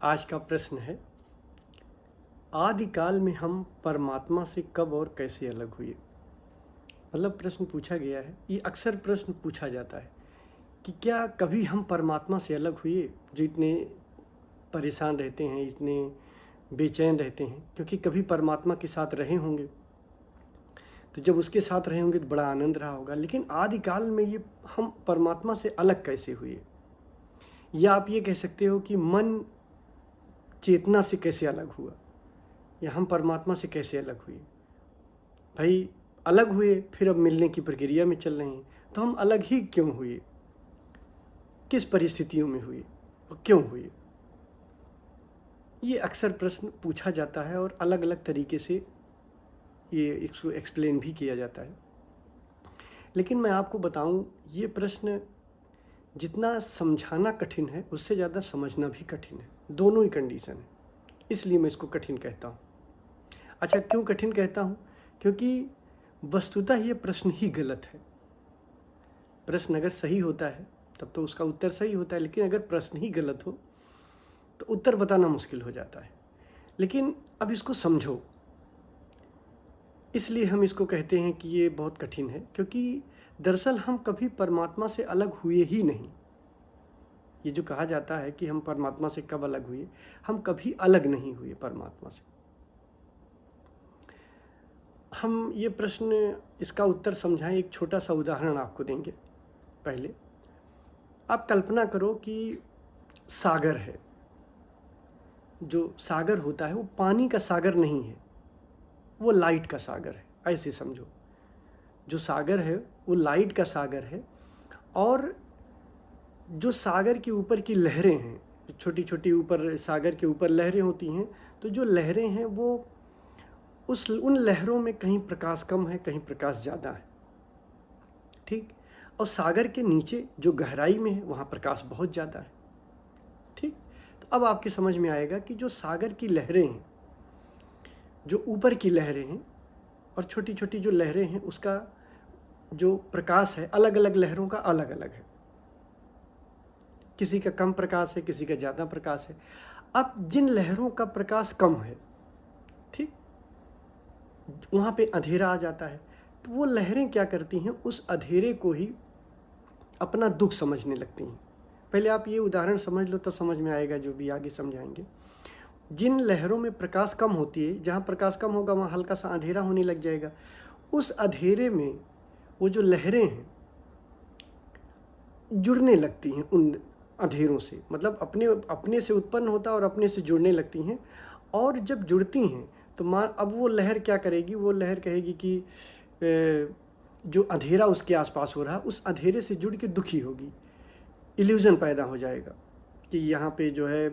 आज का प्रश्न है, आदिकाल में हम परमात्मा से कब और कैसे अलग हुए। मतलब प्रश्न पूछा गया है, ये अक्सर प्रश्न पूछा जाता है कि क्या कभी हम परमात्मा से अलग हुए, जो इतने परेशान रहते हैं, इतने बेचैन रहते हैं, क्योंकि कभी परमात्मा के साथ रहे होंगे, तो जब उसके साथ रहे होंगे तो बड़ा आनंद रहा होगा। लेकिन आदिकाल में ये हम परमात्मा से अलग कैसे हुए, या आप ये कह सकते हो कि मन चेतना से कैसे अलग हुआ, या हम परमात्मा से कैसे अलग हुए। भाई अलग हुए, फिर अब मिलने की प्रक्रिया में चल रहे हैं, तो हम अलग ही क्यों हुए, किस परिस्थितियों में हुए और क्यों हुए। ये अक्सर प्रश्न पूछा जाता है और अलग अलग तरीके से ये इसको एक्सप्लेन भी किया जाता है। लेकिन मैं आपको बताऊं, ये प्रश्न जितना समझाना कठिन है, उससे ज़्यादा समझना भी कठिन है। दोनों ही कंडीशन है, इसलिए मैं इसको कठिन कहता हूँ। अच्छा, क्यों कठिन कहता हूँ? क्योंकि वस्तुतः ये प्रश्न ही गलत है। प्रश्न अगर सही होता है तब तो उसका उत्तर सही होता है, लेकिन अगर प्रश्न ही गलत हो तो उत्तर बताना मुश्किल हो जाता है। लेकिन अब इसको समझो, इसलिए हम इसको कहते हैं कि ये बहुत कठिन है, क्योंकि दरअसल हम कभी परमात्मा से अलग हुए ही नहीं। ये जो कहा जाता है कि हम परमात्मा से कब अलग हुए, हम कभी अलग नहीं हुए परमात्मा से। हम ये प्रश्न, इसका उत्तर समझाएं, एक छोटा सा उदाहरण आपको देंगे। पहले आप कल्पना करो कि सागर है। जो सागर होता है वो पानी का सागर नहीं है, वो लाइट का सागर है, ऐसे समझो। जो सागर है वो लाइट का सागर है, और जो सागर के ऊपर की लहरें हैं, छोटी छोटी ऊपर सागर के ऊपर लहरें होती हैं, तो जो लहरें हैं वो उन लहरों में कहीं प्रकाश कम है, कहीं प्रकाश ज़्यादा है, ठीक। और सागर के नीचे जो गहराई में है वहाँ प्रकाश बहुत ज़्यादा है, ठीक। तो अब आपके समझ में आएगा कि जो सागर की लहरें हैं, जो ऊपर की लहरें हैं और छोटी छोटी जो लहरें हैं, उसका जो प्रकाश है अलग अलग लहरों का अलग अलग है। किसी का कम प्रकाश है, किसी का ज़्यादा प्रकाश है। अब जिन लहरों का प्रकाश कम है, ठीक, वहाँ पे अंधेरा आ जाता है, तो वो लहरें क्या करती हैं, उस अंधेरे को ही अपना दुख समझने लगती हैं। पहले आप ये उदाहरण समझ लो तो समझ में आएगा, जो भी आगे समझाएंगे। जिन लहरों में प्रकाश कम होती है, जहाँ प्रकाश कम होगा वहाँ हल्का सा अंधेरा होने लग जाएगा। उस अंधेरे में वो जो लहरें हैं जुड़ने लगती हैं उन अंधेरों से, मतलब अपने से उत्पन्न होता है और अपने से जुड़ने लगती हैं। और जब जुड़ती हैं तो अब वो लहर क्या करेगी, वो लहर कहेगी कि जो अंधेरा उसके आसपास हो रहा है, उस अंधेरे से जुड़ के दुखी होगी। इल्यूज़न पैदा हो जाएगा कि यहाँ पे जो है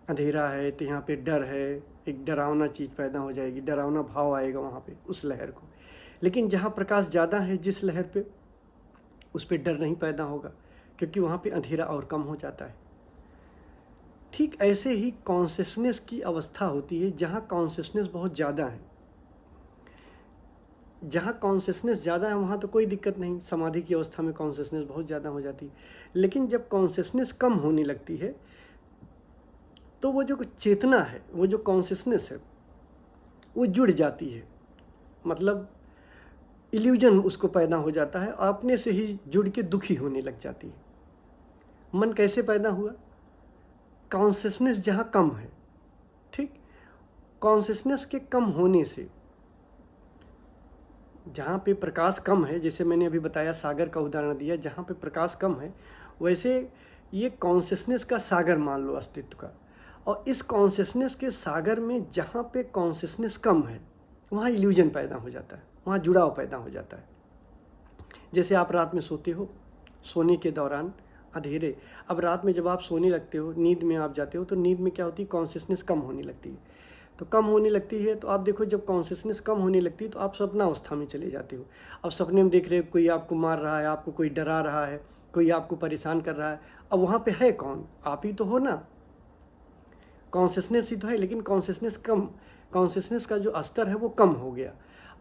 अंधेरा है, तो यहाँ पे डर है, एक डरावना चीज़ पैदा हो जाएगी, डरावना भाव आएगा वहाँ पे उस लहर को। लेकिन जहाँ प्रकाश ज़्यादा है जिस लहर पे, उस पर डर नहीं पैदा होगा, क्योंकि वहाँ पे अंधेरा और कम हो जाता है। ठीक ऐसे ही कॉन्शियसनेस की अवस्था होती है, जहाँ कॉन्शियसनेस बहुत ज़्यादा है। जहाँ कॉन्शियसनेस ज़्यादा है वहाँ तो कोई दिक्कत नहीं, समाधि की अवस्था में कॉन्शियसनेस बहुत ज़्यादा हो जाती है। लेकिन जब कॉन्शियसनेस कम होने लगती है, तो वो जो चेतना है, वो जो कॉन्शियसनेस है, वो जुड़ जाती है। मतलब इल्यूजन उसको पैदा हो जाता है, अपने से ही जुड़ के दुखी होने लग जाती है। मन कैसे पैदा हुआ? कॉन्शियसनेस जहाँ कम है, ठीक, कॉन्शियसनेस के कम होने से, जहाँ पे प्रकाश कम है, जैसे मैंने अभी बताया सागर का उदाहरण दिया, जहाँ पे प्रकाश कम है, वैसे ये कॉन्शियसनेस का सागर मान लो अस्तित्व का। और इस कॉन्शियसनेस के सागर में जहाँ पे कॉन्शियसनेस कम है, वहाँ इल्यूजन पैदा हो जाता है, वहाँ जुड़ाव पैदा हो जाता है। जैसे आप रात में सोते हो, सोने के दौरान अंधेरे, अब रात में जब आप सोने लगते हो, नींद में आप जाते हो, तो नींद में क्या होती है, कॉन्शियसनेस कम होने लगती है। तो कम होने लगती है तो आप देखो, जब कॉन्शियसनेस कम होने लगती है तो आप स्वप्नावस्था में चले जाते हो। अब सपने में देख रहे हो कोई आपको मार रहा है, आपको कोई डरा रहा है, कोई आपको परेशान कर रहा है। अब वहाँ पे है कौन? आप ही तो हो ना, कॉन्शियसनेस ही तो है, लेकिन कॉन्शियसनेस कम, कॉन्शियसनेस का जो स्तर है वो कम हो गया।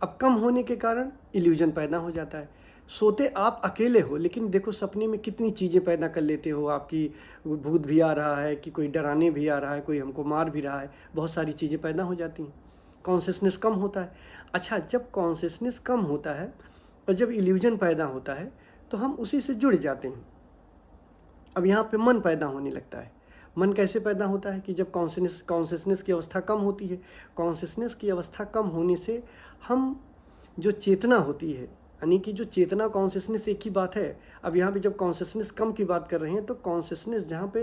अब कम होने के कारण इल्यूजन पैदा हो जाता है। सोते आप अकेले हो, लेकिन देखो सपने में कितनी चीज़ें पैदा कर लेते हो। आपकी भूत भी आ रहा है, कि कोई डराने भी आ रहा है, कोई हमको मार भी रहा है, बहुत सारी चीज़ें पैदा हो जाती हैं। कॉन्शियसनेस कम होता है। अच्छा, जब कॉन्शियसनेस कम होता है और जब इल्यूजन पैदा होता है तो हम उसी से जुड़ जाते हैं। अब यहाँ पे मन पैदा होने लगता है। मन कैसे पैदा होता है कि जब कॉन्शियसनेस की अवस्था कम होती है। कॉन्शियसनेस की अवस्था कम होने से हम जो चेतना होती है, यानी कि जो चेतना कॉन्शियसनेस एक ही बात है। अब यहाँ पे जब कॉन्शियसनेस कम की बात कर रहे हैं तो कॉन्शियसनेस जहाँ पे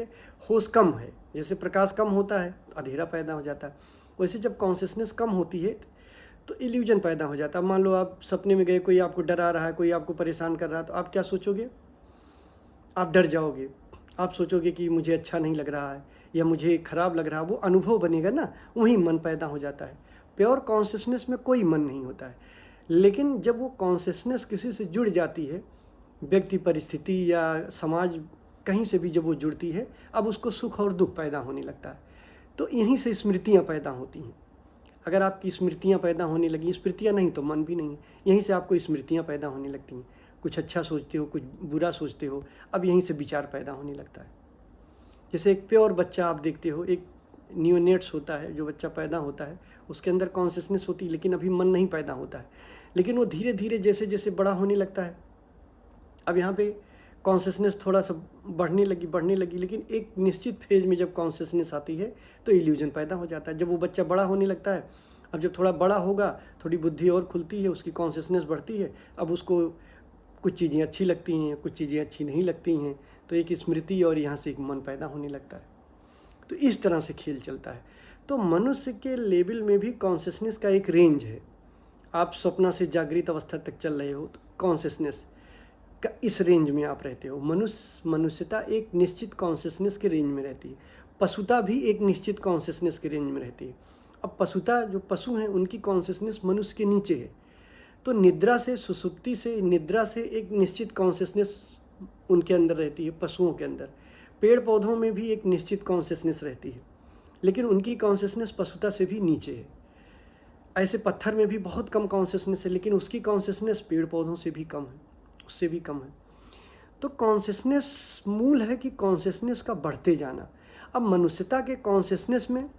होश कम है, जैसे प्रकाश कम होता है तो अंधेरा पैदा हो जाता है, वैसे जब कॉन्शियसनेस कम होती है तो इल्यूजन पैदा हो जाता है। मान लो आप सपने में गए, कोई आपको डरा रहा है, कोई आपको परेशान कर रहा है, तो आप क्या सोचोगे? आप डर जाओगे। आप सोचोगे कि मुझे अच्छा नहीं लग रहा है या मुझे खराब लग रहा है। वो अनुभव बनेगा ना, वहीं मन पैदा हो जाता है। प्योर कॉन्शियसनेस में कोई मन नहीं होता है, लेकिन जब वो कॉन्शियसनेस किसी से जुड़ जाती है, व्यक्ति, परिस्थिति या समाज, कहीं से भी जब वो जुड़ती है, अब उसको सुख और दुख पैदा होने लगता है। तो यहीं से स्मृतियाँ पैदा होती हैं। अगर आपकी स्मृतियाँ पैदा होने लगी, स्मृतियाँ नहीं तो मन भी नहीं है, यहीं से आपको स्मृतियाँ पैदा होने लगती हैं। कुछ अच्छा सोचते हो, कुछ बुरा सोचते हो, अब यहीं से विचार पैदा होने लगता है। जैसे एक प्योर बच्चा आप देखते हो, एक न्यूनेट्स होता है, जो बच्चा पैदा होता है उसके अंदर कॉन्शियसनेस होती है, लेकिन अभी मन नहीं पैदा होता है। लेकिन वो धीरे धीरे जैसे जैसे बड़ा होने लगता है, अब यहाँ पे कॉन्शियसनेस थोड़ा सा बढ़ने लगी, लेकिन एक निश्चित फेज में जब कॉन्शियसनेस आती है तो इल्यूजन पैदा हो जाता है। जब वो बच्चा बड़ा होने लगता है, अब जब थोड़ा बड़ा होगा, थोड़ी बुद्धि और खुलती है, उसकी कॉन्शियसनेस बढ़ती है, अब उसको कुछ चीज़ें अच्छी लगती हैं, कुछ चीज़ें अच्छी नहीं लगती हैं, तो एक स्मृति और यहाँ से एक मन पैदा होने लगता है। तो इस तरह से खेल चलता है। तो मनुष्य के लेवल में भी कॉन्शियसनेस का एक रेंज है। आप स्वप्न से जागृत अवस्था तक चल रहे हो तो कॉन्शियसनेस का इस रेंज में आप रहते हो। मनुष्यता एक निश्चित कॉन्शियसनेस के रेंज में रहती है। पशुता भी एक निश्चित कॉन्शियसनेस के रेंज में रहती है। अब पशुता, जो पशु हैं, उनकी कॉन्शियसनेस मनुष्य के नीचे है। तो निद्रा से, सुसुप्ति से, निद्रा से एक निश्चित कॉन्शियसनेस उनके अंदर रहती है, पशुओं के अंदर। पेड़ पौधों में भी एक निश्चित कॉन्शियसनेस रहती है, लेकिन उनकी कॉन्शियसनेस पशुता से भी नीचे है। ऐसे पत्थर में भी बहुत कम कॉन्शियसनेस है, लेकिन उसकी कॉन्शियसनेस पेड़ पौधों से भी कम है, उससे भी कम है। तो कॉन्शियसनेस मूल है कि कॉन्शियसनेस का बढ़ते जाना। अब मनुष्यता के कॉन्शियसनेस में,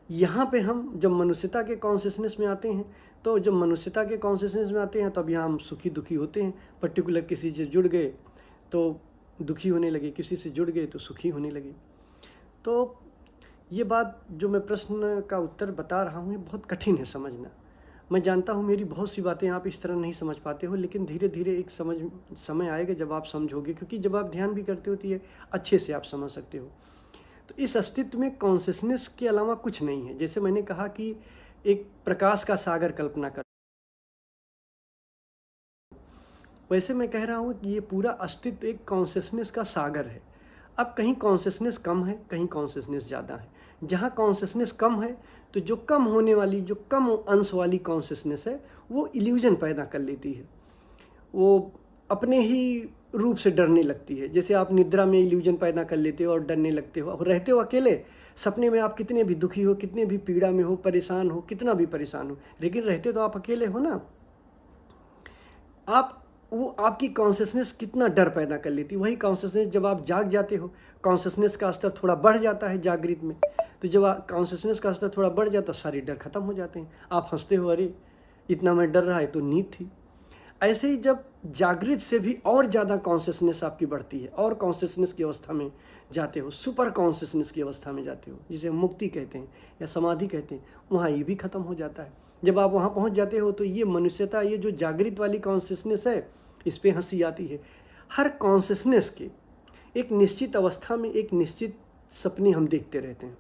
यहाँ पे हम जब मनुष्यता के कॉन्शियसनेस में आते हैं, तो जब मनुष्यता के कॉन्शियसनेस में आते हैं तब यहाँ हम सुखी दुखी होते हैं। पर्टिकुलर किसी से जुड़ गए तो दुखी होने लगे, किसी से जुड़ गए तो सुखी होने लगे। तो ये बात जो मैं प्रश्न का उत्तर बता रहा हूँ, ये बहुत कठिन है समझना। मैं जानता हूँ मेरी बहुत सी बातें आप इस तरह नहीं समझ पाते हो, लेकिन धीरे धीरे एक समय आएगा जब आप समझोगे, क्योंकि जब आप ध्यान भी करते हो तो ये अच्छे से आप समझ सकते हो। तो इस अस्तित्व में कॉन्शियसनेस के अलावा कुछ नहीं है। जैसे मैंने कहा कि एक प्रकाश का सागर कल्पना कर, वैसे मैं कह रहा हूँ कि ये पूरा अस्तित्व एक कॉन्शियसनेस का सागर है। अब कहीं कॉन्शियसनेस कम है, कहीं कॉन्शियसनेस ज़्यादा है। जहाँ कॉन्शियसनेस कम है तो जो कम होने वाली, जो कम अंश वाली कॉन्शियसनेस है, वो इल्यूजन पैदा कर लेती है। वो अपने ही रूप से डरने लगती है। जैसे आप निद्रा में इल्यूजन पैदा कर लेते हो और डरने लगते हो। और रहते हो अकेले, सपने में आप कितने भी दुखी हो, कितने भी पीड़ा में हो, परेशान हो, कितना भी परेशान हो, लेकिन रहते तो आप अकेले हो ना। वो आपकी कॉन्शियसनेस कितना डर पैदा कर लेती है। वही कॉन्शियसनेस जब आप जाग जाते हो, कॉन्शियसनेस का स्तर थोड़ा बढ़ जाता है जागृत में। तो जब कॉन्शियसनेस का स्तर थोड़ा बढ़ जाता है, सारे डर खत्म हो जाते हैं। आप हंसते हो, अरे इतना मैं डर रहा है तो नींद थी। ऐसे ही जब जागृत से भी और ज़्यादा कॉन्शियसनेस आपकी बढ़ती है और कॉन्शियसनेस की अवस्था में जाते हो, सुपर कॉन्शियसनेस की अवस्था में जाते हो, जिसे मुक्ति कहते हैं या समाधि कहते हैं, वहाँ ये भी खत्म हो जाता है। जब आप वहाँ पहुँच जाते हो तो ये मनुष्यता, ये जो जागृत वाली कॉन्शियसनेस है, इस पर हंसी आती है। हर कॉन्शियसनेस के एक निश्चित अवस्था में एक निश्चित सपने हम देखते रहते हैं।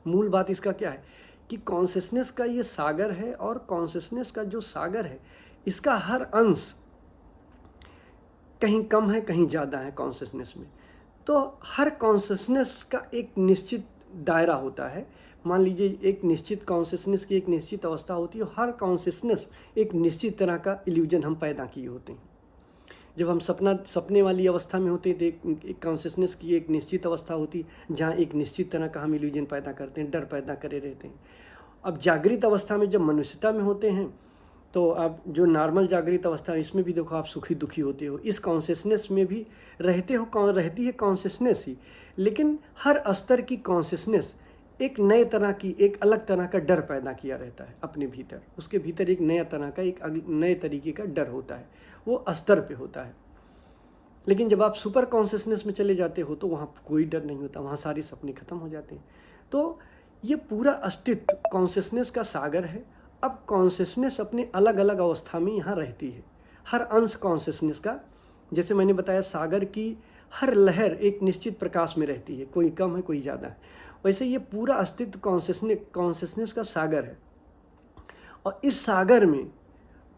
मूल बात इसका क्या है कि कॉन्शियसनेस का ये सागर है, और कॉन्शियसनेस का जो सागर है, इसका हर अंश कहीं कम है, कहीं ज़्यादा है कॉन्शियसनेस में। तो हर कॉन्शियसनेस का एक निश्चित दायरा होता है। मान लीजिए एक निश्चित कॉन्शियसनेस की एक निश्चित अवस्था होती है। हर कॉन्शियसनेस एक निश्चित तरह का इल्यूजन हम पैदा किए होते हैं। जब हम सपने वाली अवस्था में होते हैं तो एक कॉन्शियसनेस की एक निश्चित अवस्था होती है, जहाँ एक निश्चित तरह का हम इल्यूजन पैदा करते हैं, डर पैदा करे रहते हैं। अब जागृत अवस्था में जब मनुष्यता में होते हैं तो आप जो नॉर्मल जागृत अवस्था है इसमें भी देखो आप सुखी दुखी होते हो, इस कॉन्शियसनेस में भी रहते हो, कौन रहती है कॉन्शियसनेस ही, लेकिन हर स्तर की कॉन्शियसनेस एक नए तरह की, एक अलग तरह का डर पैदा किया रहता है अपने भीतर, उसके भीतर एक नया तरह का, एक नए तरीके का डर होता है, वो स्तर पे होता है। लेकिन जब आप सुपर कॉन्शियसनेस में चले जाते हो तो वहाँ कोई डर नहीं होता, वहाँ सारे सपने खत्म हो जाते हैं। तो ये पूरा अस्तित्व कॉन्शियसनेस का सागर है। अब कॉन्शियसनेस अपने अलग अलग अवस्था में यहाँ रहती है, हर अंश कॉन्शियसनेस का, जैसे मैंने बताया सागर की हर लहर एक निश्चित प्रकाश में रहती है, कोई कम है कोई ज़्यादा है, वैसे ये पूरा अस्तित्व कॉन्शियसनेस का सागर है। और इस सागर में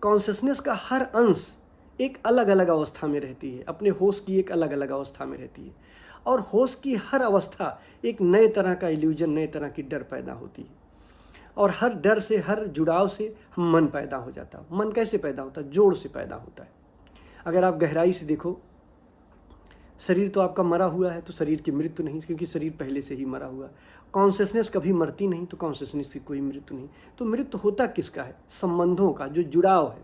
कॉन्शियसनेस का हर अंश एक अलग अलग अवस्था में रहती है, अपने होश की एक अलग अलग अवस्था में रहती है, और होश की हर अवस्था एक नए तरह का इल्यूजन, नए तरह की डर पैदा होती है। और हर डर से, हर जुड़ाव से हम मन पैदा हो जाता है। मन कैसे पैदा होता है? जोड़ से पैदा होता है। अगर आप गहराई से देखो, शरीर तो आपका मरा हुआ है, तो शरीर की मृत्यु नहीं, क्योंकि शरीर पहले से ही मरा हुआ। कॉन्शियसनेस कभी मरती नहीं, तो कॉन्शियसनेस की कोई मृत्यु नहीं। तो मृत्यु होता किसका है? संबंधों का, जो जुड़ाव है,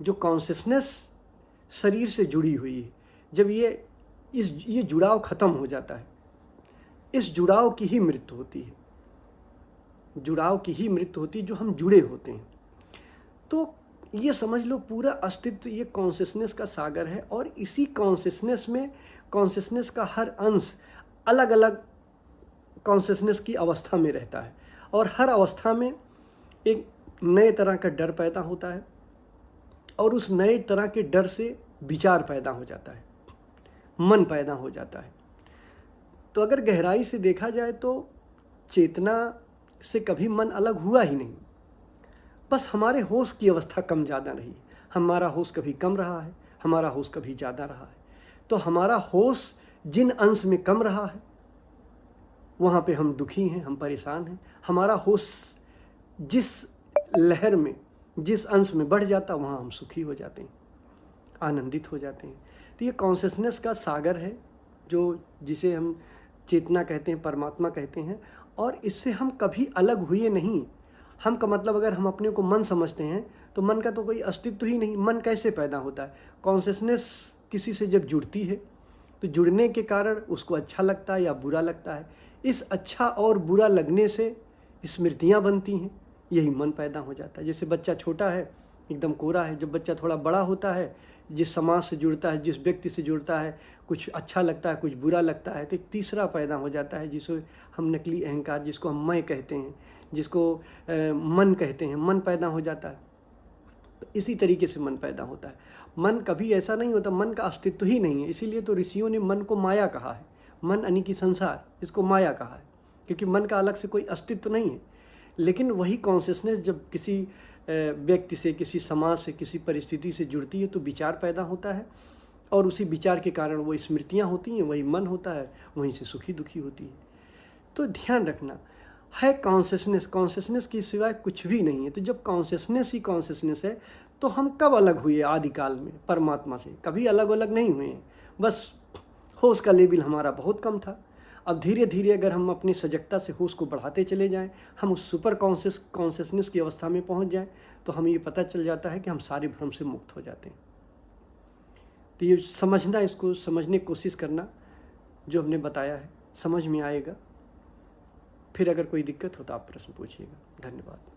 जो कॉन्शियसनेस शरीर से जुड़ी हुई है, जब ये जुड़ाव खत्म हो जाता है, इस जुड़ाव की ही मृत्यु होती है, जुड़ाव की ही मृत्यु होती है, जो हम जुड़े होते हैं। तो ये समझ लो पूरा अस्तित्व ये कॉन्शियसनेस का सागर है, और इसी कॉन्शियसनेस में कॉन्शियसनेस का हर अंश अलग अलग कॉन्शियसनेस की अवस्था में रहता है, और हर अवस्था में एक नए तरह का डर पैदा होता है, और उस नए तरह के डर से विचार पैदा हो जाता है, मन पैदा हो जाता है। तो अगर गहराई से देखा जाए तो चेतना से कभी मन अलग हुआ ही नहीं, बस हमारे होश की अवस्था कम ज़्यादा रही। हमारा होश कभी कम रहा है, हमारा होश कभी ज़्यादा रहा है। तो हमारा होश जिन अंश में कम रहा है वहाँ पे हम दुखी हैं, हम परेशान हैं। हमारा होश जिस लहर में, जिस अंश में बढ़ जाता, वहाँ हम सुखी हो जाते हैं, आनंदित हो जाते हैं। तो ये कॉन्शियसनेस का सागर है, जो जिसे हम चेतना कहते हैं, परमात्मा कहते हैं। और इससे हम कभी अलग हुए नहीं। हम का मतलब, अगर हम अपने को मन समझते हैं तो मन का तो कोई अस्तित्व ही नहीं। मन कैसे पैदा होता है? कॉन्शियसनेस किसी से जब जुड़ती है तो जुड़ने के कारण उसको अच्छा लगता है या बुरा लगता है। इस अच्छा और बुरा लगने से स्मृतियाँ बनती हैं, यही मन पैदा हो जाता है। जैसे बच्चा छोटा है, एकदम कोरा है, जब बच्चा थोड़ा बड़ा होता है, जिस समाज से जुड़ता है, जिस व्यक्ति से जुड़ता है, कुछ अच्छा लगता है, कुछ बुरा लगता है, तो एक तीसरा पैदा हो जाता है, जिसको हम नकली अहंकार, जिसको हम मैं कहते हैं, जिसको मन कहते हैं, मन पैदा हो जाता है। तो इसी तरीके से मन पैदा होता है। मन कभी ऐसा नहीं होता, मन का अस्तित्व ही नहीं है। इसीलिए तो ऋषियों ने मन को माया कहा है। मन यानी कि संसार, इसको माया कहा है, क्योंकि मन का अलग से कोई अस्तित्व नहीं है। लेकिन वही कॉन्शियसनेस जब किसी व्यक्ति से, किसी समाज से, किसी परिस्थिति से जुड़ती है तो विचार पैदा होता है, और उसी विचार के कारण वो स्मृतियाँ होती हैं, वही मन होता है, वहीं से सुखी दुखी होती है। तो ध्यान रखना है, कॉन्शियसनेस के सिवाय कुछ भी नहीं है। तो जब कॉन्शियसनेस ही कॉन्शियसनेस है तो हम कब अलग हुए? आदिकाल में परमात्मा से कभी अलग अलग नहीं हुए हैं। बस होश का लेवल हमारा बहुत कम था। अब धीरे धीरे अगर हम अपनी सजगता से होश को बढ़ाते चले जाएं, हम उस सुपर कॉन्शियसनेस की अवस्था में पहुंच जाएं, तो हमें ये पता चल जाता है कि हम सारे भ्रम से मुक्त हो जाते हैं। तो ये समझना, इसको समझने की कोशिश करना, जो हमने बताया है समझ में आएगा। फिर अगर कोई दिक्कत हो तो आप प्रश्न पूछिएगा। धन्यवाद।